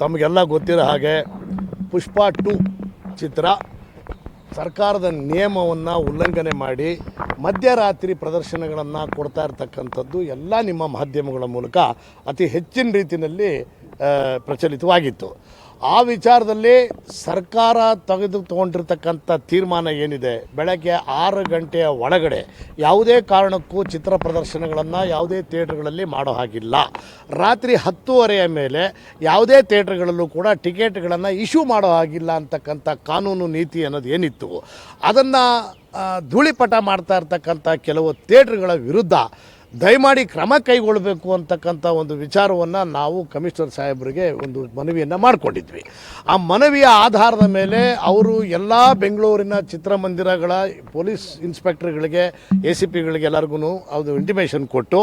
ತಮಗೆಲ್ಲ ಗೊತ್ತಿರೋ ಹಾಗೆ ಪುಷ್ಪ 2 ಚಿತ್ರ ಸರ್ಕಾರದ ನಿಯಮವನ್ನು ಉಲ್ಲಂಘನೆ ಮಾಡಿ ಮಧ್ಯರಾತ್ರಿ ಪ್ರದರ್ಶನಗಳನ್ನು ಕೊಡ್ತಾ ಇರ್ತಕ್ಕಂಥದ್ದು ಎಲ್ಲ ನಿಮ್ಮ ಮಾಧ್ಯಮಗಳ ಮೂಲಕ ಅತಿ ಹೆಚ್ಚಿನ ರೀತಿಯಲ್ಲಿ ಪ್ರಚಲಿತವಾಗಿತ್ತು. ಆ ವಿಚಾರದಲ್ಲಿ ಸರ್ಕಾರ ತೆಗೆದುಕೊಂಡಿರ್ತಕ್ಕಂಥ ತೀರ್ಮಾನ ಏನಿದೆ, ಬೆಳಗ್ಗೆ 6 ಗಂಟೆಯ ಒಳಗಡೆ ಯಾವುದೇ ಕಾರಣಕ್ಕೂ ಚಿತ್ರ ಪ್ರದರ್ಶನಗಳನ್ನು ಯಾವುದೇ ಥಿಯೇಟ್ರ್ಗಳಲ್ಲಿ ಮಾಡೋ ಹಾಗಿಲ್ಲ. ರಾತ್ರಿ 10:30 ಮೇಲೆ ಯಾವುದೇ ಥಿಯೇಟ್ರ್ಗಳಲ್ಲೂ ಕೂಡ ಟಿಕೆಟ್ಗಳನ್ನು ಇಶ್ಯೂ ಮಾಡೋ ಹಾಗಿಲ್ಲ ಅಂತಕ್ಕಂಥ ಕಾನೂನು ನೀತಿ ಅನ್ನೋದು ಏನಿತ್ತು, ಅದನ್ನು ಧೂಳಿಪಟ ಮಾಡ್ತಾ ಇರ್ತಕ್ಕಂಥ ಕೆಲವು ಥಿಯೇಟ್ರ್ಗಳ ವಿರುದ್ಧ ದಯಮಾಡಿ ಕ್ರಮ ಕೈಗೊಳ್ಳಬೇಕು ಅಂತಕ್ಕಂಥ ಒಂದು ವಿಚಾರವನ್ನು ನಾವು ಕಮಿಷನರ್ ಸಾಹೇಬರಿಗೆ ಒಂದು ಮನವಿಯನ್ನು ಮಾಡಿಕೊಂಡಿದ್ವಿ. ಆ ಮನವಿಯ ಆಧಾರದ ಮೇಲೆ ಅವರು ಎಲ್ಲ ಬೆಂಗಳೂರಿನ ಚಿತ್ರಮಂದಿರಗಳ ಪೊಲೀಸ್ ಇನ್ಸ್ಪೆಕ್ಟರ್ಗಳಿಗೆ ACPಗಳಿಗೆ ಎಲ್ಲರಿಗೂ ಅದು ಇಂಟಿಮೇಷನ್ ಕೊಟ್ಟು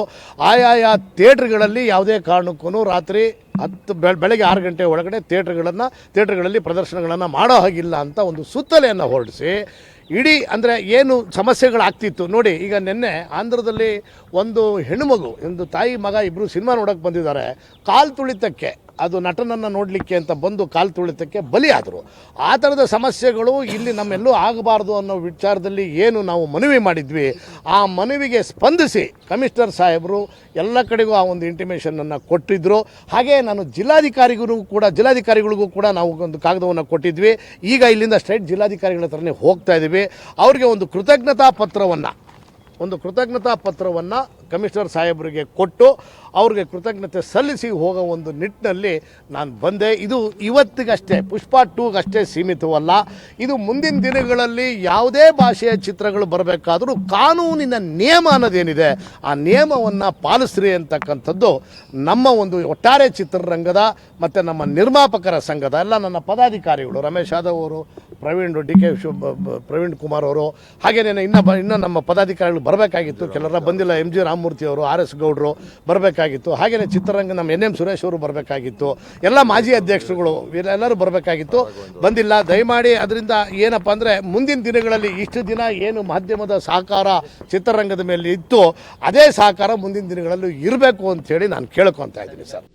ಆಯಾಯ ಥಿಯೇಟ್ರ್ಗಳಲ್ಲಿ ಯಾವುದೇ ಕಾರಣಕ್ಕೂ ರಾತ್ರಿ ಬೆಳಗ್ಗೆ 6 ಗಂಟೆ ಒಳಗಡೆ ಥಿಯೇಟ್ರ್ಗಳಲ್ಲಿ ಪ್ರದರ್ಶನಗಳನ್ನು ಮಾಡೋ ಹಾಗಿಲ್ಲ ಅಂತ ಒಂದು ಸುತ್ತಲೆಯನ್ನು ಹೊರಡಿಸಿ ಇಡೀ ಅಂದರೆ ಏನು ಸಮಸ್ಯೆಗಳಾಗ್ತಿತ್ತು ನೋಡಿ. ಈಗ ನಿನ್ನೆ ಆಂಧ್ರದಲ್ಲಿ ಒಂದು ಹೆಣ್ಣುಮಗು, ಒಂದು ತಾಯಿ ಮಗ ಇಬ್ಬರು ಸಿನಿಮಾ ನೋಡೋಕ್ಕೆ ಬಂದಿದ್ದಾರೆ. ಕಾಲು ತುಳಿತಕ್ಕೆ, ಅದು ನಟನನ್ನು ನೋಡಲಿಕ್ಕೆ ಅಂತ ಬಂದು ಕಾಲು ತುಳಿತಕ್ಕೆ ಬಲಿಯಾದರು. ಆ ಥರದ ಸಮಸ್ಯೆಗಳು ಇಲ್ಲಿ ನಮ್ಮೆಲ್ಲೂ ಆಗಬಾರ್ದು ಅನ್ನೋ ವಿಚಾರದಲ್ಲಿ ಏನು ನಾವು ಮನವಿ ಮಾಡಿದ್ವಿ, ಆ ಮನವಿಗೆ ಸ್ಪಂದಿಸಿ ಕಮಿಷನರ್ ಸಾಹೇಬರು ಎಲ್ಲ ಕಡೆಗೂ ಆ ಒಂದು ಇಂಟಿಮೇಷನನ್ನು ಕೊಟ್ಟಿದ್ದರು. ಹಾಗೆ ನಾನು ಜಿಲ್ಲಾಧಿಕಾರಿಗಳಿಗೂ ಕೂಡ ನಾವು ಒಂದು ಕಾಗದವನ್ನು ಕೊಟ್ಟಿದ್ವಿ. ಈಗ ಇಲ್ಲಿಂದ ಸ್ಟ್ರೈಟ್ ಜಿಲ್ಲಾಧಿಕಾರಿಗಳ ಹತ್ರನೇ ಹೋಗ್ತಾ ಇದ್ದೀವಿ. ಅವ್ರಿಗೆ ಒಂದು ಕೃತಜ್ಞತಾ ಪತ್ರವನ್ನು ಕಮಿಷನರ್ ಸಾಹೇಬರಿಗೆ ಕೊಟ್ಟು ಅವ್ರಿಗೆ ಕೃತಜ್ಞತೆ ಸಲ್ಲಿಸಿ ಹೋಗೋ ಒಂದು ನಿಟ್ಟಿನಲ್ಲಿ ನಾನು ಬಂದೆ. ಇದು ಇವತ್ತಿಗಷ್ಟೇ ಪುಷ್ಪ 2ಗಷ್ಟೇ ಸೀಮಿತವಲ್ಲ. ಇದು ಮುಂದಿನ ದಿನಗಳಲ್ಲಿ ಯಾವುದೇ ಭಾಷೆಯ ಚಿತ್ರಗಳು ಬರಬೇಕಾದರೂ ಕಾನೂನಿನ ನಿಯಮ ಅನ್ನೋದೇನಿದೆ ಆ ನಿಯಮವನ್ನು ಪಾಲಿಸ್ರಿ ಅಂತಕ್ಕಂಥದ್ದು ನಮ್ಮ ಒಂದು ಒಟ್ಟಾರೆ ಚಿತ್ರರಂಗದ ಮತ್ತು ನಮ್ಮ ನಿರ್ಮಾಪಕರ ಸಂಘದ ಎಲ್ಲ ನನ್ನ ಪದಾಧಿಕಾರಿಗಳು, ರಮೇಶ್ ಯಾದವ್ ಅವರು, ಪ್ರವೀಣ್ ಕುಮಾರ್ ಅವರು, ಹಾಗೆಯೇ ಇನ್ನೂ ನಮ್ಮ ಪದಾಧಿಕಾರಿಗಳು ಬರಬೇಕಾಗಿತ್ತು. ಕೆಲವರ ಬಂದಿಲ್ಲ. MG ರಾಮಮೂರ್ತಿ ಅವರು, RS ಗೌಡರು ಬರಬೇಕಾಗಿತ್ತು. ಹಾಗೆಯೇ ಚಿತ್ರರಂಗ ನಮ್ಮ NM ಸುರೇಶ್ ಅವರು ಬರಬೇಕಾಗಿತ್ತು. ಎಲ್ಲ ಮಾಜಿ ಅಧ್ಯಕ್ಷರುಗಳು ಎಲ್ಲರೂ ಬರಬೇಕಾಗಿತ್ತು, ಬಂದಿಲ್ಲ. ದಯಮಾಡಿ ಅದರಿಂದ ಏನಪ್ಪ ಅಂದರೆ ಮುಂದಿನ ದಿನಗಳಲ್ಲಿ ಇಷ್ಟು ದಿನ ಏನು ಮಾಧ್ಯಮದ ಸಹಕಾರ ಚಿತ್ರರಂಗದ ಮೇಲೆ ಇತ್ತು, ಅದೇ ಸಹಕಾರ ಮುಂದಿನ ದಿನಗಳಲ್ಲೂ ಇರಬೇಕು ಅಂಥೇಳಿ ನಾನು ಕೇಳ್ಕೊತಾ ಇದ್ದೀನಿ ಸರ್.